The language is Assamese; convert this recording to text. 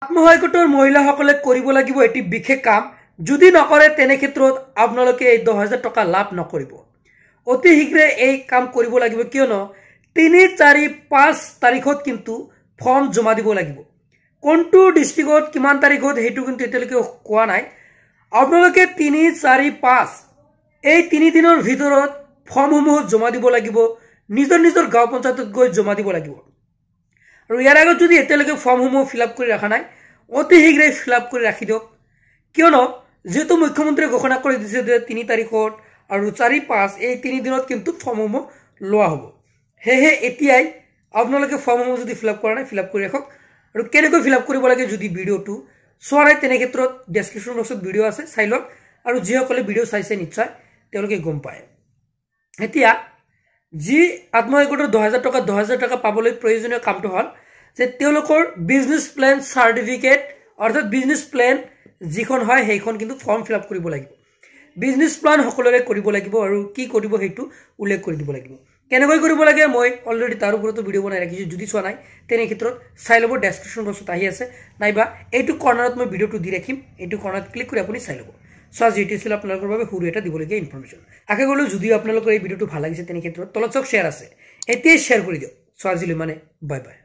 আত্মসহায়ক গোটৰ মহিলাসকলে কৰিব লাগিব এটি বিশেষ কাম যদি নকৰে তেনে ক্ষেত্ৰত আপোনালোকে এই 10,000 টকা লাভ নকৰিব অতি শীঘ্ৰে এই কাম কৰিব লাগিব কিয়নো 3 4 5 তাৰিখত কিন্তু ফৰ্ম জমা দিব লাগিব কোনটো ডিস্ট্ৰিক্টত কিমান তাৰিখত হেতু কিন্তু এতিয়ালৈকে কোৱা নাই আপোনালোকে 3 4 5 এই 3 দিনৰ ভিতৰত ফৰ্মসমূহ জমা দিব লাগিব নিজৰ নিজৰ গাঁও পঞ্চায়তত গৈ জমা দিব লাগিব আৰু ইয়াৰ আগত যদি এতিয়ালৈকে ফৰ্মসমূহ ফিল আপ কৰি ৰাখা নাই অতি শীঘ্ৰে ফিল আপ কৰি ৰাখি দিয়ক কিয়নো যেহেতু মুখ্যমন্ত্ৰীয়ে ঘোষণা কৰি দিছে যে 3 তাৰিখত আৰু 4 5 এই 3 দিনত কিন্তু ফৰ্মসমূহ লোৱা হ'ব হেহে এতিয়াই আপোনালোকে ফৰ্মসমূহ যদি ফিল আপ কৰা নাই ফিল আপ কৰি ৰাখক আৰু কেনেকৈ ফিল আপ কৰিব লাগে যদি ভিডিওটো চোৱা নাই তেনে ক্ষেত্ৰত ডেসক্ৰিপচন বক্সত ভিডিও আছে চাই লওক আৰু যিসকলে ভিডিও চাইছে নিশ্চয় তেওঁলোকে গম পায় এতিয়া যি আত্মসহায়ক গোটৰ 10,000 টকা পাবলৈ প্ৰয়োজনীয় কামটো হ'ল যে তেওঁলোকৰ বিজনেস প্ল্যান সাৰ্টিফিকেট অৰ্থাৎ বিজনেস প্ল্যান যিখন হয় সেইখন কিন্তু ফৰ্ম ফিল আপ কৰিব লাগিব বিজনেস প্ল্যান সকলোৰে কৰিব লাগিব আৰু কি কৰিব হেতু উল্লেখ কৰি দিব লাগিব কেনেকৈ কৰিব লাগে মই অলৰেডি তাৰ ওপৰতো ভিডিও বনাই ৰাখিছো যদি চোৱা নাই তেনে ক্ষেত্ৰত চাই লব ডেসক্ৰিপচন বক্সত আহি আছে নাইবা এইটো কৰ্নাৰত মই ভিডিওটো দি ৰাখিম এইটো কৰ্নাৰত ক্লিক কৰি আপুনি চাই লব সো আজি এটি ছিল আপোনালোকৰ বাবে সৰু এটা দিবলগীয়া ইনফৰমেশন আশা কৰিলো যদি আপোনালোকৰ এই ভিডিওটো ভাল লাগিছে তেনে ক্ষেত্ৰত তলত চক শেয়াৰ আছে এতিয়াই শেয়াৰ কৰি দিয়ক সো আজিলৈ মানে বাই বাই